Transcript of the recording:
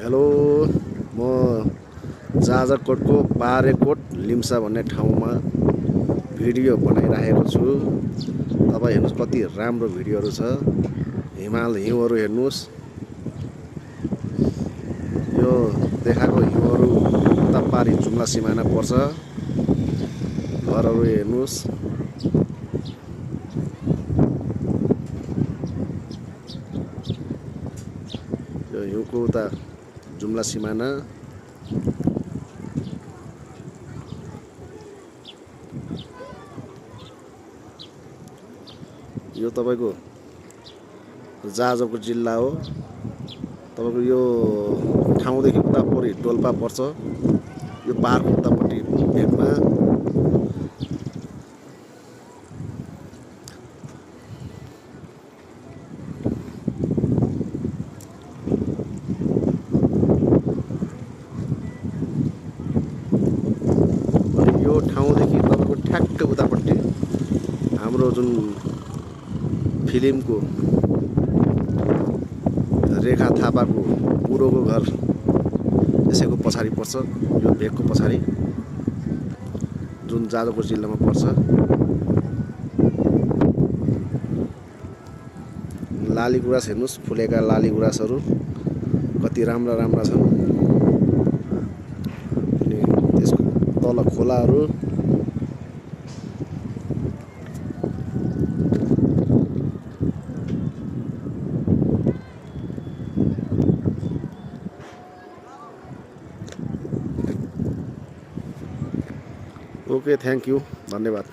Hello, म जाजरकोटको बारेकोट लिम्सा भन्ने ठाउँमा भिडियो बनाइरहेको छु। तपाईँ हेर्नुहोस् कति राम्रो भिडियोहरू छ। हिउँहरू हेर्नुहोस्। यो देखाएको हिउँहरू उता पारि जुम्ला सिमाना पर्छ। घरहरू हेर्नुहोस्। यो हिउँको उता जुम्ला सिमाना। यो तपाईको जाजरकोट जिल्ला हो। तपाईको यो ठाउँदेखि उता परि डोल्पा पर्छ। यो पाहाडको उतापट्टि भेकमा यो ठाउँदेखि तपाईको ठ्याक्कै उतापट्टि हाम्रो जुन फिल्मको रेखा थापाको बुढोको घर यसैको पछाडि पर्छ। यो भेकको पछाडि जुन जाजरकोट जिल्लामा पर्छ। लाली गुराँस हेर्नुहोस्, फुलेका लाली गुराँसहरू कति राम्रा राम्रा छन्। अनि त्यसको तल खोलाहरू। ओके, थ्याङ्क यू, धन्यवाद।